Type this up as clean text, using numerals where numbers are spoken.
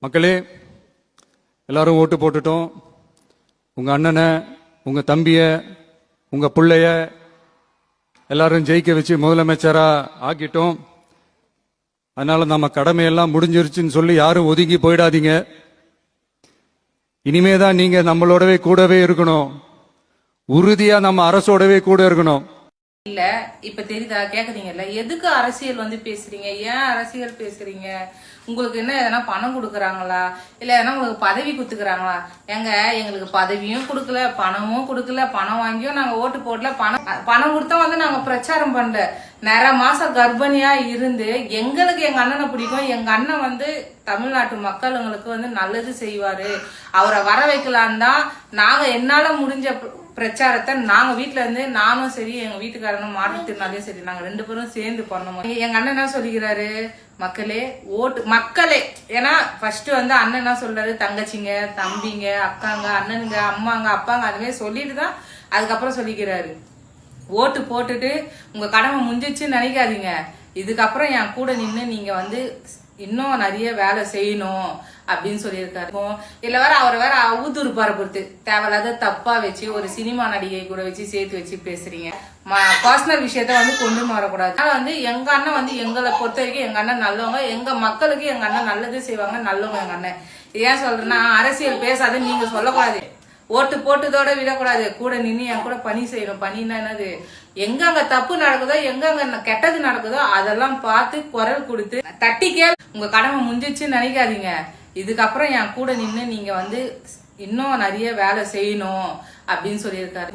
மக்களே, எல்லாரும் ஓட்டு போட்டுட்டோம். உங்க அண்ணனை, உங்க தம்பிய, உங்க பிள்ளைய எல்லாரும் ஜெயிக்க வச்சு முதலமைச்சரா ஆக்கிட்டோம். அதனால நம்ம கடமையெல்லாம் முடிஞ்சிருச்சுன்னு சொல்லி யாரும் ஒதுங்கி போயிடாதீங்க. இனிமேதான் நீங்க நம்மளோடவே கூடவே இருக்கணும். உறுதியா நம்ம அரசோடவே கூட இருக்கணும். இல்ல இப்ப தெரியுதா, கேக்குறீங்கல்ல, எதுக்கு அரசியல் பேசுறீங்க? ஏன் அரசியல் பேசுறீங்க? உங்களுக்கு என்ன எதனா பணம் கொடுக்கறாங்களா, இல்ல எதனா உங்களுக்கு பதவி குடுத்துக்கிறாங்களா? எங்களுக்கு பதவியும் கொடுக்கல, பணமும் கொடுக்கல. பணம் வாங்கியும் நாங்க ஓட்டு போடல. பணம் கொடுத்தா நாங்க பிரச்சாரம் பண்ணல. நிறைய மாசம் கர்ப்பிணியா இருந்து எங்களுக்கு எங்க அண்ணனை பிடிக்கும். எங்க அண்ணன் தமிழ்நாட்டு மக்களுங்களுக்கு நல்லது செய்வாரு. அவரை வர வைக்கலான் தான் நாங்க என்னால முடிஞ்ச பிரச்சாரத்தை நாங்க வீட்டுல இருந்து, நானும் சரி எங்க வீட்டுக்காரனும் மாற்றுத்திறனாலையும் சரி, நாங்க 2 பேரும் சேர்ந்து பண்ணோம். எங்க அண்ணன் என்ன சொல்லிக்கிறாரு, மக்களே ஓட்டு மக்களே. ஏன்னா ஃபர்ஸ்ட் அண்ணன் என்ன சொல்றாரு, தங்கச்சிங்க, தம்பிங்க, அக்காங்க, அண்ணனுங்க, அம்மாங்க, அப்பாங்க, அதுவே சொல்லிட்டு தான் அதுக்கப்புறம் சொல்லிக்கிறாரு, ஓட்டு போட்டுட்டு உங்க கடமை முடிஞ்சிச்சுன்னு நினைக்காதீங்க. இதுக்கப்புறம் என் கூட நின்று நீங்க இன்னும் நிறைய வேலை செய்யணும் அப்படின்னு சொல்லியிருக்காரு. இல்ல அவரை அவதூறு பரப்புறது தேவையில்லாத தப்பா வச்சு ஒரு சினிமா நடிகை கூட வச்சு சேர்த்து வச்சு பேசுறீங்க. பர்சனல் விஷயத்த கொண்டு வரக்கூடாது. ஆனா எங்க அண்ணன் எங்களை பொறுத்த வரைக்கும் எங்க அண்ணன் நல்லவங்க. எங்க மக்களுக்கு எங்க அண்ணன் நல்லது செய்வாங்க, நல்லவங்க எங்க அண்ணன். ஏன் சொல்றேன்னா, அரசியல் பேசாதுன்னு நீங்க சொல்லக்கூடாது. ஓட்டு போட்டதோட விடக்கூடாது, கூட நின்று என் கூட பணி செய்யணும். பணின்னா என்னது, எங்கங்க தப்பு நடக்குதோ, எங்கங்க கெட்டது நடக்குதோ அதெல்லாம் பார்த்து குரல் கொடுத்து தட்டி கேள். உங்க கடமை முடிஞ்சிச்சுன்னு நினைக்காதீங்க. இதுக்கப்புறம் என் கூட நின்று நீங்க இன்னும் நிறைய வேலை செய்யணும் அப்படின்னு சொல்லியிருக்காரு.